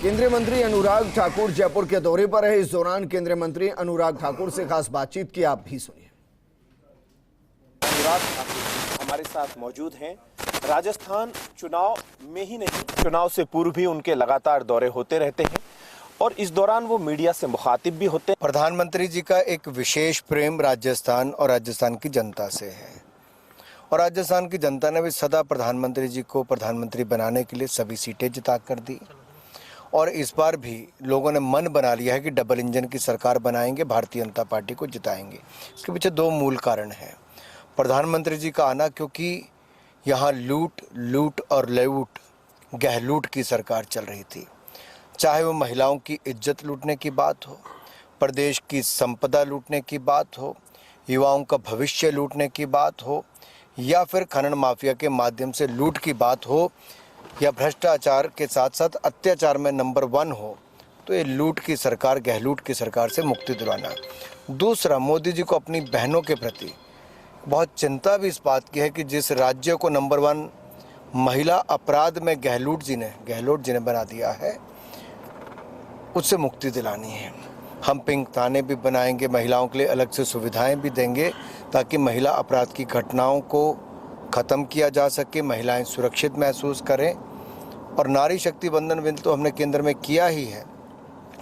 केंद्रीय मंत्री अनुराग ठाकुर जयपुर के दौरे पर है। इस दौरान केंद्रीय मंत्री अनुराग ठाकुर से खास बातचीत की, आप भी सुनिए। अनुराग ठाकुर हमारे साथ मौजूद हैं। राजस्थान चुनाव में ही नहीं, चुनाव से पूर्व भी उनके लगातार दौरे होते रहते हैं और इस दौरान वो मीडिया से मुखातिब भी होते हैं। प्रधानमंत्री जी का एक विशेष प्रेम राजस्थान और राजस्थान की जनता से है और राजस्थान की जनता ने भी सदा प्रधानमंत्री जी को प्रधानमंत्री बनाने के लिए सभी सीटें जिता कर दी और इस बार भी लोगों ने मन बना लिया है कि डबल इंजन की सरकार बनाएंगे, भारतीय जनता पार्टी को जिताएंगे। इसके पीछे दो मूल कारण हैं। प्रधानमंत्री जी का आना, क्योंकि यहाँ लूट और लूट गहलूट की सरकार चल रही थी। चाहे वो महिलाओं की इज्जत लूटने की बात हो, प्रदेश की संपदा लूटने की बात हो, युवाओं का भविष्य लूटने की बात हो या फिर खनन माफिया के माध्यम से लूट की बात हो या भ्रष्टाचार के साथ साथ अत्याचार में नंबर 1 हो, तो ये लूट की सरकार, गहलूट की सरकार से मुक्ति दिलाना। दूसरा, मोदी जी को अपनी बहनों के प्रति बहुत चिंता भी इस बात की है कि जिस राज्य को नंबर 1 महिला अपराध में गहलोत जी ने बना दिया है, उससे मुक्ति दिलानी है। हम पिंक थाने भी बनाएंगे, महिलाओं के लिए अलग से सुविधाएं भी देंगे ताकि महिला अपराध की घटनाओं को ख़त्म किया जा सके, महिलाएं सुरक्षित महसूस करें। और नारी शक्ति बंधन बिल तो हमने केंद्र में किया ही है।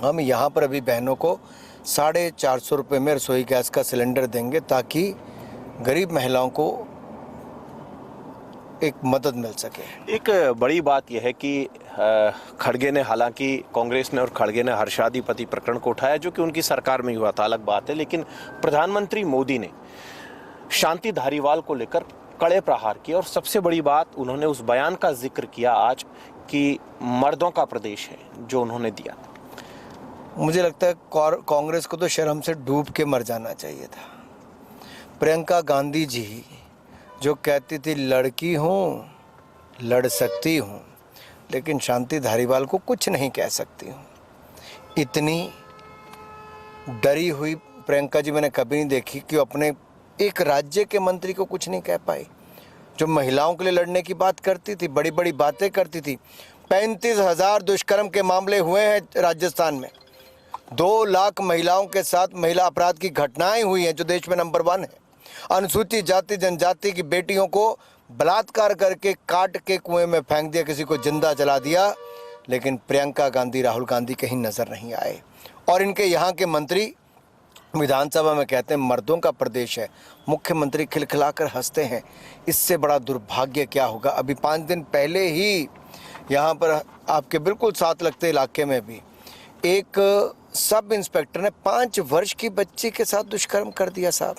हम यहाँ पर अभी बहनों को 450 रुपये में रसोई गैस का सिलेंडर देंगे ताकि गरीब महिलाओं को एक मदद मिल सके। एक बड़ी बात यह है कि खड़गे ने, हालांकि कांग्रेस ने और खड़गे ने हर्षाधिपति प्रकरण को उठाया जो कि उनकी सरकार में हुआ था, अलग बात है, लेकिन प्रधानमंत्री मोदी ने शांति धारीवाल को लेकर कड़े प्रहार किए और सबसे बड़ी बात, उन्होंने उस बयान का जिक्र किया आज कि मर्दों का प्रदेश है जो उन्होंने दिया। मुझे लगता है कांग्रेस को तो शर्म से डूब के मर जाना चाहिए था। प्रियंका गांधी जी जो कहती थी लड़की हूँ, लड़ सकती हूँ, लेकिन शांति धारीवाल को कुछ नहीं कह सकती हूँ। इतनी डरी हुई प्रियंका जी मैंने कभी नहीं देखी कि अपने एक राज्य के मंत्री को कुछ नहीं कह पाई। जो महिलाओं के लिए लड़ने की बात करती थी, बड़ी बड़ी बातें करती थी। 35,000 दुष्कर्म के मामले हुए हैं राजस्थान में। 2 लाख महिलाओं के साथ महिला अपराध की घटनाएं हुई हैं जो देश में नंबर 1 है। अनुसूचित जाति जनजाति की बेटियों को बलात्कार करके काट के कुएं में फेंक दिया, किसी को जिंदा जला दिया, लेकिन प्रियंका गांधी, राहुल गांधी कहीं नजर नहीं आए। और इनके यहाँ के मंत्री विधानसभा में कहते हैं मर्दों का प्रदेश है, मुख्यमंत्री खिलखिलाकर हंसते हैं। इससे बड़ा दुर्भाग्य क्या होगा। अभी 5 दिन पहले ही यहाँ पर आपके बिल्कुल साथ लगते इलाके में भी एक सब इंस्पेक्टर ने 5 वर्ष की बच्ची के साथ दुष्कर्म कर दिया। साहब,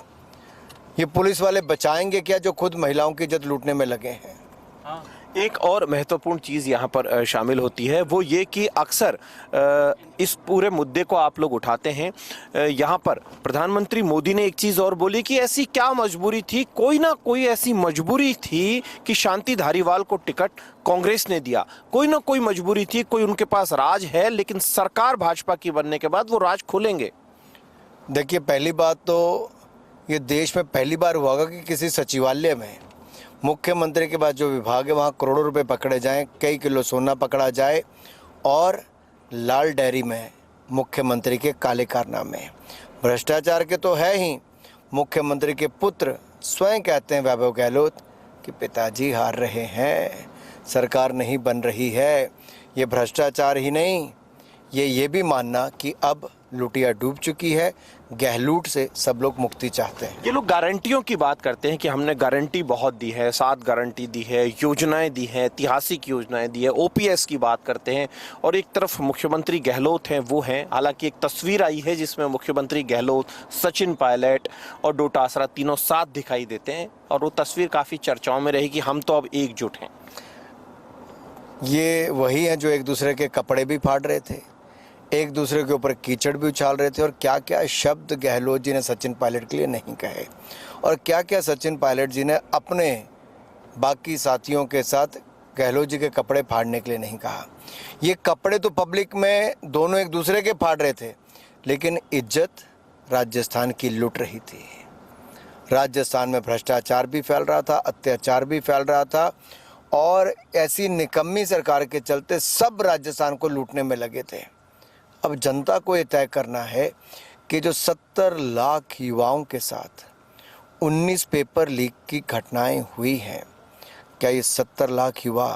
ये पुलिस वाले बचाएंगे क्या जो खुद महिलाओं की इज्जत लूटने में लगे हैं। एक और महत्वपूर्ण चीज़ यहाँ पर शामिल होती है, वो ये कि अक्सर इस पूरे मुद्दे को आप लोग उठाते हैं। यहाँ पर प्रधानमंत्री मोदी ने एक चीज़ और बोली कि ऐसी क्या मजबूरी थी, कोई ना कोई ऐसी मजबूरी थी कि शांति धारीवाल को टिकट कांग्रेस ने दिया। कोई ना कोई मजबूरी थी, कोई उनके पास राज है, लेकिन सरकार भाजपा की बनने के बाद वो राज खोलेंगे। देखिए, पहली बात तो ये देश में पहली बार हुआ होगा कि किसी सचिवालय में मुख्यमंत्री के बाद जो विभाग है वहाँ करोड़ों रुपए पकड़े जाएं, कई किलो सोना पकड़ा जाए और लाल डायरी में मुख्यमंत्री के काले कारनामे। भ्रष्टाचार के तो है ही। मुख्यमंत्री के पुत्र स्वयं कहते हैं, वैभव गहलोत, कि पिताजी हार रहे हैं, सरकार नहीं बन रही है। ये भ्रष्टाचार ही नहीं, ये भी मानना कि अब लुटिया डूब चुकी है। गहलूट से सब लोग मुक्ति चाहते हैं। ये लोग गारंटियों की बात करते हैं कि हमने गारंटी बहुत दी है, 7 गारंटी दी है, योजनाएं दी हैं, ऐतिहासिक योजनाएं दी है, ओपीएस की बात करते हैं। और एक तरफ मुख्यमंत्री गहलोत हैं, वो हैं। हालांकि एक तस्वीर आई है जिसमें मुख्यमंत्री गहलोत, सचिन पायलट और डोटासरा तीनों साथ दिखाई देते हैं और वो तस्वीर काफ़ी चर्चाओं में रही कि हम तो अब एकजुट हैं। ये वही हैं जो एक दूसरे के कपड़े भी फाड़ रहे थे, एक दूसरे के ऊपर कीचड़ भी उछाल रहे थे और क्या क्या शब्द गहलोत जी ने सचिन पायलट के लिए नहीं कहे और क्या क्या सचिन पायलट जी ने अपने बाकी साथियों के साथ गहलोत जी के कपड़े फाड़ने के लिए नहीं कहा। ये कपड़े तो पब्लिक में दोनों एक दूसरे के फाड़ रहे थे, लेकिन इज्जत राजस्थान की लुट रही थी। राजस्थान में भ्रष्टाचार भी फैल रहा था, अत्याचार भी फैल रहा था और ऐसी निकम्मी सरकार के चलते सब राजस्थान को लूटने में लगे थे। अब जनता को ये तय करना है कि जो 70 लाख युवाओं के साथ 19 पेपर लीक की घटनाएं हुई हैं, क्या ये 70 लाख युवा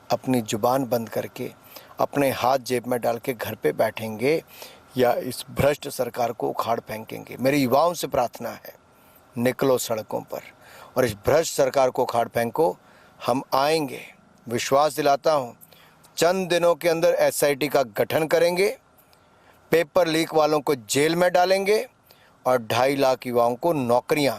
अपनी जुबान बंद करके अपने हाथ जेब में डाल के घर पे बैठेंगे या इस भ्रष्ट सरकार को उखाड़ फेंकेंगे? मेरी युवाओं से प्रार्थना है, निकलो सड़कों पर और इस भ्रष्ट सरकार को उखाड़ फेंको। हम आएंगे, विश्वास दिलाता हूँ, चंद दिनों के अंदर एसआईटी का गठन करेंगे, पेपर लीक वालों को जेल में डालेंगे और 2.5 लाख युवाओं को नौकरियां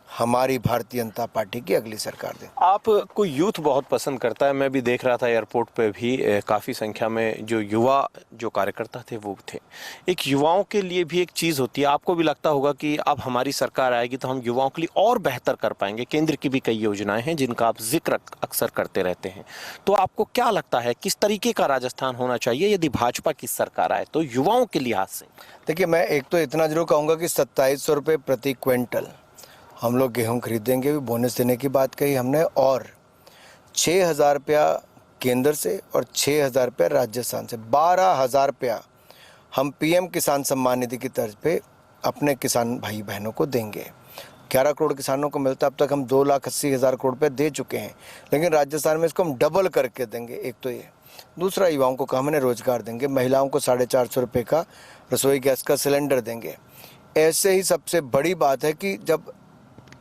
हमारी भारतीय जनता पार्टी की अगली सरकार दे। आपको यूथ बहुत पसंद करता है, मैं भी देख रहा था एयरपोर्ट पे भी काफ़ी संख्या में जो युवा जो कार्यकर्ता थे वो थे। एक युवाओं के लिए भी एक चीज़ होती है, आपको भी लगता होगा कि अब हमारी सरकार आएगी तो हम युवाओं के लिए और बेहतर कर पाएंगे। केंद्र की भी कई योजनाएं हैं जिनका आप जिक्र अक्सर करते रहते हैं, तो आपको क्या लगता है किस तरीके का राजस्थान होना चाहिए यदि भाजपा की सरकार आए तो युवाओं के लिहाज से? देखिए, मैं एक तो इतना जरूर कहूँगा कि 2700 रुपये प्रति क्विंटल हम लोग गेहूँ खरीदेंगे, भी बोनस देने की बात कही हमने, और 6,000 रुपया केंद्र से और 6,000 रुपया राजस्थान से, 12,000 रुपया हम पीएम किसान सम्मान निधि की तर्ज पे अपने किसान भाई बहनों को देंगे। 11 करोड़ किसानों को मिलता, अब तक हम 2,80,000 करोड़ रुपये दे चुके हैं, लेकिन राजस्थान में इसको हम डबल करके देंगे। एक तो ये, दूसरा युवाओं को कहा मैंने रोजगार देंगे, महिलाओं को 450 रुपये का रसोई गैस का सिलेंडर देंगे। ऐसे ही सबसे बड़ी बात है कि जब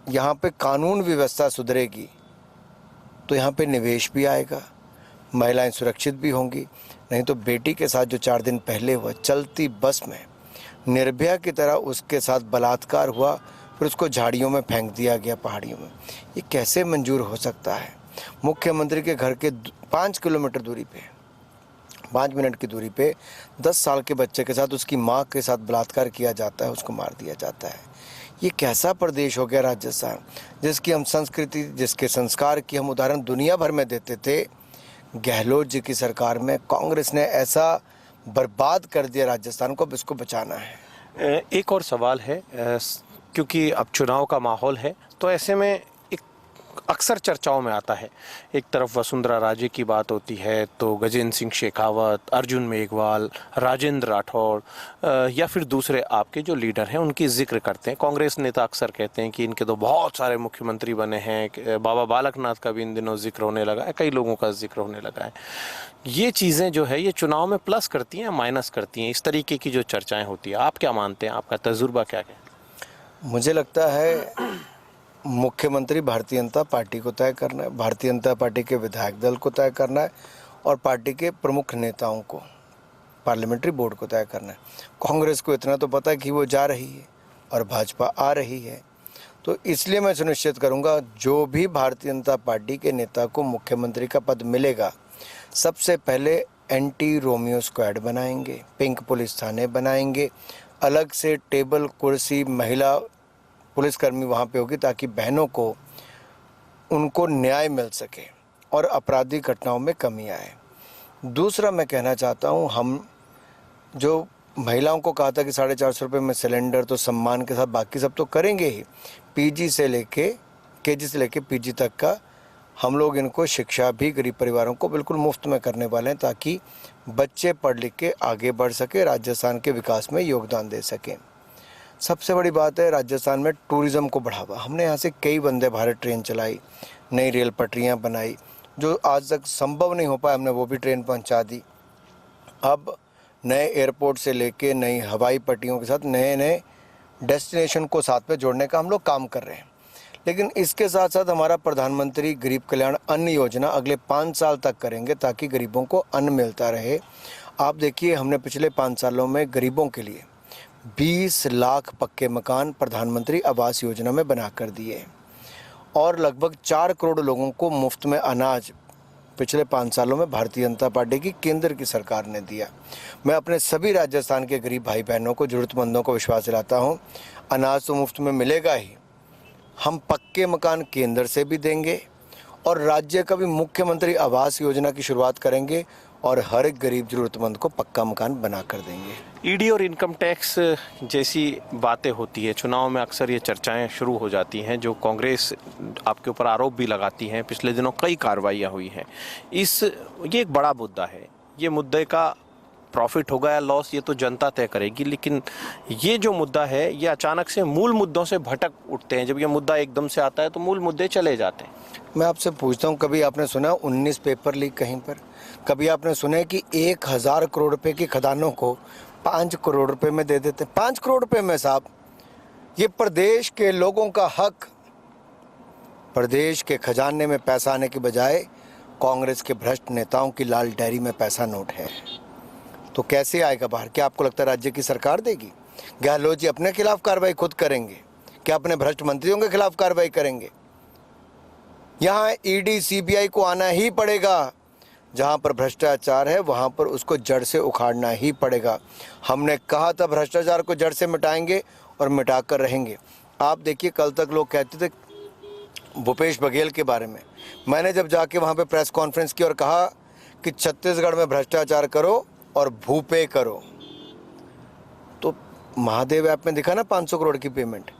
यहाँ पे कानून व्यवस्था सुधरेगी तो यहाँ पे निवेश भी आएगा, महिलाएं सुरक्षित भी होंगी। नहीं तो बेटी के साथ जो 4 दिन पहले हुआ, चलती बस में निर्भया की तरह उसके साथ बलात्कार हुआ, फिर उसको झाड़ियों में फेंक दिया गया, पहाड़ियों में, ये कैसे मंजूर हो सकता है? मुख्यमंत्री के घर के 5 किलोमीटर दूरी पे, 5 मिनट की दूरी पे 10 साल के बच्चे के साथ उसकी माँ के साथ बलात्कार किया जाता है, उसको मार दिया जाता है। ये कैसा प्रदेश हो गया राजस्थान, जिसकी हम संस्कृति, जिसके संस्कार की हम उदाहरण दुनिया भर में देते थे। गहलोत जी की सरकार में कांग्रेस ने ऐसा बर्बाद कर दिया राजस्थान को, अब इसको बचाना है। एक और सवाल है, क्योंकि अब चुनाव का माहौल है तो ऐसे में एक अक्सर चर्चाओं में आता है, एक तरफ वसुंधरा राजे की बात होती है तो गजेंद्र सिंह शेखावत, अर्जुन मेघवाल, राजेंद्र राठौड़ या फिर दूसरे आपके जो लीडर हैं उनकी जिक्र करते हैं। कांग्रेस नेता अक्सर कहते हैं कि इनके तो बहुत सारे मुख्यमंत्री बने हैं, बाबा बालकनाथ का भी इन दिनों जिक्र होने लगा है, कई लोगों का जिक्र होने लगा है। ये चीज़ें जो है ये चुनाव में प्लस करती हैं, माइनस करती हैं, इस तरीके की जो चर्चाएँ होती है, आप क्या मानते हैं, आपका तजुर्बा क्या है? मुझे लगता है मुख्यमंत्री भारतीय जनता पार्टी को तय करना है, भारतीय जनता पार्टी के विधायक दल को तय करना है और पार्टी के प्रमुख नेताओं को, पार्लियामेंट्री बोर्ड को तय करना है। कांग्रेस को इतना तो पता है कि वो जा रही है और भाजपा आ रही है, तो इसलिए मैं सुनिश्चित करूंगा जो भी भारतीय जनता पार्टी के नेता को मुख्यमंत्री का पद मिलेगा, सबसे पहले एंटी रोमियो स्क्वाड बनाएंगे, पिंक पुलिस थाने बनाएंगे, अलग से टेबल कुर्सी महिला पुलिसकर्मी वहाँ पे होगी ताकि बहनों को उनको न्याय मिल सके और आपराधिक घटनाओं में कमी आए। दूसरा मैं कहना चाहता हूँ, हम जो महिलाओं को कहा था कि 450 रुपये में सिलेंडर, तो सम्मान के साथ बाकी सब तो करेंगे ही, केजी से लेके पीजी तक का हम लोग इनको शिक्षा भी गरीब परिवारों को बिल्कुल मुफ्त में करने वाले हैं ताकि बच्चे पढ़ लिख के आगे बढ़ सके, राजस्थान के विकास में योगदान दे सकें। सबसे बड़ी बात है राजस्थान में टूरिज़्म को बढ़ावा। हमने यहाँ से कई वंदे भारत ट्रेन चलाई, नई रेल पटरियाँ बनाई, जो आज तक संभव नहीं हो पाया, हमने वो भी ट्रेन पहुँचा दी। अब नए एयरपोर्ट से लेके नई हवाई पट्टियों के साथ नए नए डेस्टिनेशन को साथ में जोड़ने का हम लोग काम कर रहे हैं। लेकिन इसके साथ साथ हमारा प्रधानमंत्री गरीब कल्याण अन्न योजना अगले 5 साल तक करेंगे ताकि गरीबों को अन्न मिलता रहे। आप देखिए, हमने पिछले 5 सालों में गरीबों के लिए 20 लाख पक्के मकान प्रधानमंत्री आवास योजना में बना कर दिए और लगभग 4 करोड़ लोगों को मुफ्त में अनाज पिछले 5 सालों में भारतीय जनता पार्टी की केंद्र की सरकार ने दिया। मैं अपने सभी राजस्थान के गरीब भाई बहनों को, जरूरतमंदों को विश्वास दिलाता हूँ, अनाज तो मुफ्त में मिलेगा ही, हम पक्के मकान केंद्र से भी देंगे और राज्य का भी मुख्यमंत्री आवास योजना की शुरुआत करेंगे और हर एक गरीब जरूरतमंद को पक्का मकान बना कर देंगे। ईडी और इनकम टैक्स जैसी बातें होती है, चुनाव में अक्सर ये चर्चाएं शुरू हो जाती हैं, जो कांग्रेस आपके ऊपर आरोप भी लगाती है। पिछले दिनों कई कार्रवाइयां हुई हैं। ये एक बड़ा मुद्दा है। ये मुद्दे का प्रॉफिट होगा या लॉस ये तो जनता तय करेगी, लेकिन ये जो मुद्दा है ये अचानक से मूल मुद्दों से भटक उठते हैं। जब ये मुद्दा एकदम से आता है तो मूल मुद्दे चले जाते हैं। मैं आपसे पूछता हूँ, कभी आपने सुना 19 पेपर लीक कहीं पर? कभी आपने सुना है कि 1000 करोड़ रुपए की खदानों को 5 करोड़ रुपए में दे देते? 5 करोड़ रुपए में साहब, ये प्रदेश के लोगों का हक, प्रदेश के खजाने में पैसा आने की बजाय कांग्रेस के भ्रष्ट नेताओं की लाल डायरी में पैसा नोट है। तो कैसे आएगा बाहर? क्या आपको लगता है राज्य की सरकार देगी? गहलोत जी अपने खिलाफ कार्रवाई खुद करेंगे? क्या अपने भ्रष्ट मंत्रियों के खिलाफ कार्रवाई करेंगे? यहाँ ईडी सीबीआई को आना ही पड़ेगा। जहाँ पर भ्रष्टाचार है वहाँ पर उसको जड़ से उखाड़ना ही पड़ेगा। हमने कहा था भ्रष्टाचार को जड़ से मिटाएंगे और मिटाकर रहेंगे। आप देखिए, कल तक लोग कहते थे भूपेश बघेल के बारे में, मैंने जब जाके वहाँ पे प्रेस कॉन्फ्रेंस की और कहा कि छत्तीसगढ़ में भ्रष्टाचार करो और भूपे करो, तो महादेव ऐप में दिखा ना 500 करोड़ की पेमेंट।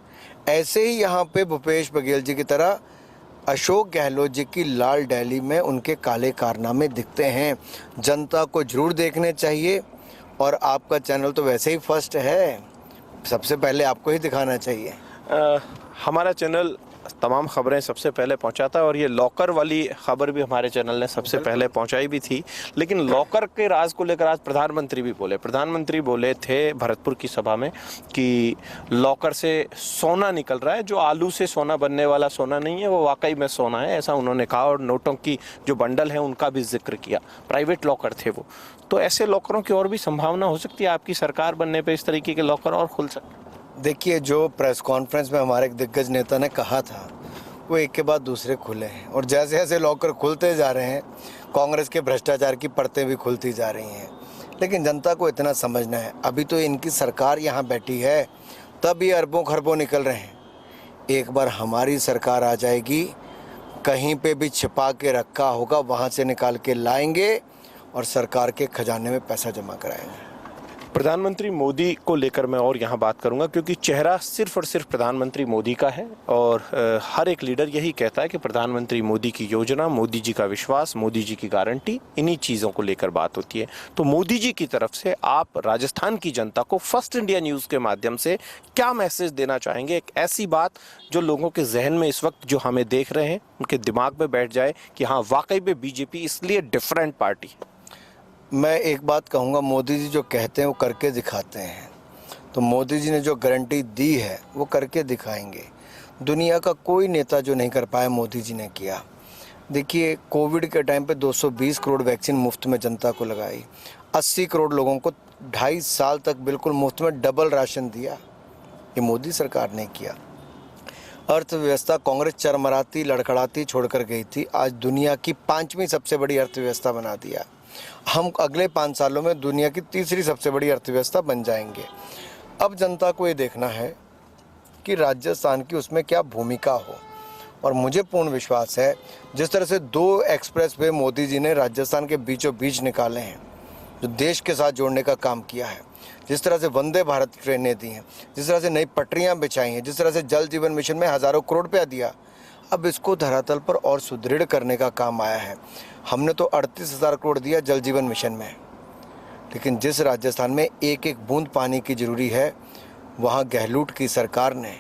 ऐसे ही यहाँ पे भूपेश बघेल जी की तरह अशोक गहलोत जी की लाल डायरी में उनके काले कारनामे दिखते हैं। जनता को जरूर देखने चाहिए, और आपका चैनल तो वैसे ही फर्स्ट है, सबसे पहले आपको ही दिखाना चाहिए। हमारा चैनल तमाम खबरें सबसे पहले पहुंचाता है, और ये लॉकर वाली खबर भी हमारे चैनल ने सबसे पहले पहुंचाई भी थी। लेकिन लॉकर के राज को लेकर आज प्रधानमंत्री भी बोले। प्रधानमंत्री बोले थे भरतपुर की सभा में कि लॉकर से सोना निकल रहा है, जो आलू से सोना बनने वाला सोना नहीं है, वो वाकई में सोना है, ऐसा उन्होंने कहा। और नोटों की जो बंडल है उनका भी जिक्र किया। प्राइवेट लॉकर थे वो। तो ऐसे लॉकरों की और भी संभावना हो सकती है? आपकी सरकार बनने पर इस तरीके के लॉकर और खुल सकते? देखिए, जो प्रेस कॉन्फ्रेंस में हमारे एक दिग्गज नेता ने कहा था वो एक के बाद दूसरे खुले हैं, और जैसे जैसे लॉकर खुलते जा रहे हैं कांग्रेस के भ्रष्टाचार की परतें भी खुलती जा रही हैं। लेकिन जनता को इतना समझना है, अभी तो इनकी सरकार यहाँ बैठी है, तब ये अरबों खरबों निकल रहे हैं। एक बार हमारी सरकार आ जाएगी, कहीं पे भी छिपा के रखा होगा वहाँ से निकाल के लाएंगे और सरकार के खजाने में पैसा जमा कराएंगे। प्रधानमंत्री मोदी को लेकर मैं और यहाँ बात करूँगा, क्योंकि चेहरा सिर्फ और सिर्फ प्रधानमंत्री मोदी का है, और हर एक लीडर यही कहता है कि प्रधानमंत्री मोदी की योजना, मोदी जी का विश्वास, मोदी जी की गारंटी, इन्हीं चीज़ों को लेकर बात होती है। तो मोदी जी की तरफ से आप राजस्थान की जनता को फर्स्ट इंडिया न्यूज़ के माध्यम से क्या मैसेज देना चाहेंगे? एक ऐसी बात जो लोगों के जहन में इस वक्त जो हमें देख रहे हैं उनके दिमाग में बैठ जाए कि हाँ, वाकई में बीजेपी इसलिए डिफरेंट पार्टी है। मैं एक बात कहूँगा, मोदी जी जो कहते हैं वो करके दिखाते हैं। तो मोदी जी ने जो गारंटी दी है वो करके दिखाएंगे। दुनिया का कोई नेता जो नहीं कर पाया, मोदी जी ने किया। देखिए, कोविड के टाइम पे 220 करोड़ वैक्सीन मुफ्त में जनता को लगाई। 80 करोड़ लोगों को 2.5 साल तक बिल्कुल मुफ्त में डबल राशन दिया। ये मोदी सरकार ने किया। अर्थव्यवस्था कांग्रेस चरमराती लड़खड़ाती छोड़कर गई थी, आज दुनिया की 5वीं सबसे बड़ी अर्थव्यवस्था बना दिया। हम अगले 5 सालों में दुनिया की 3री सबसे बड़ी अर्थव्यवस्था बन जाएंगे। अब जनता को ये देखना है कि राजस्थान की उसमें क्या भूमिका हो, और मुझे पूर्ण विश्वास है जिस तरह से 2 एक्सप्रेस वे मोदी जी ने राजस्थान के बीचों बीच निकाले हैं, जो देश के साथ जोड़ने का काम किया है, जिस तरह से वंदे भारत ट्रेनें दी हैं, जिस तरह से नई पटरियां बिछाई हैं, जिस तरह से जल जीवन मिशन में हज़ारों करोड़ रुपया दिया, अब इसको धरातल पर और सुदृढ़ करने का काम आया है। हमने तो 38,000 करोड़ दिया जल जीवन मिशन में, लेकिन जिस राजस्थान में एक एक बूंद पानी की ज़रूरी है, वहाँ गहलोत की सरकार ने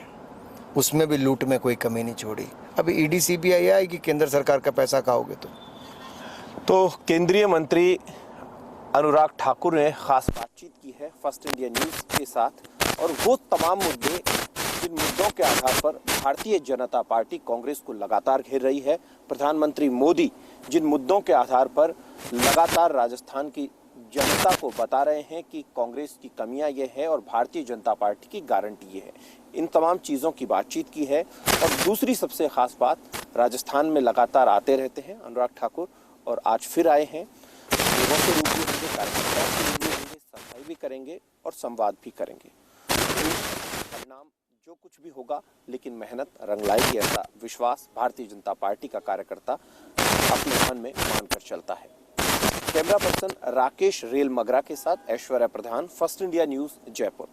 उसमें भी लूट में कोई कमी नहीं छोड़ी। अभी ईडी सीबीआई आएगी, केंद्र सरकार का पैसा खाओगे तो केंद्रीय मंत्री अनुराग ठाकुर ने खास बातचीत की है फर्स्ट इंडिया न्यूज़ के साथ, और वो तमाम मुद्दे जिन मुद्दों के आधार पर भारतीय जनता पार्टी कांग्रेस को लगातार घेर रही है, प्रधानमंत्री मोदी जिन मुद्दों के आधार पर लगातार राजस्थान की जनता को बता रहे हैं कि कांग्रेस की कमियां ये है और भारतीय जनता पार्टी की गारंटी ये है, इन तमाम चीज़ों की बातचीत की है। और दूसरी सबसे खास बात, राजस्थान में लगातार आते रहते हैं अनुराग ठाकुर, और आज फिर आए हैं। लोगों से रूबरू होंगे, कार्यकर्ताओं से रूबरू होंगे, सफाई भी करेंगे और संवाद भी करेंगे। परिणाम जो कुछ भी होगा, लेकिन मेहनत रंग लाएगी, ऐसा विश्वास भारतीय जनता पार्टी का कार्यकर्ता अपने मन में मानकर चलता है। Camera person Rakesh rail Magra के साथ ऐश्वर्या प्रधान, फर्स्ट इंडिया न्यूज, जयपुर।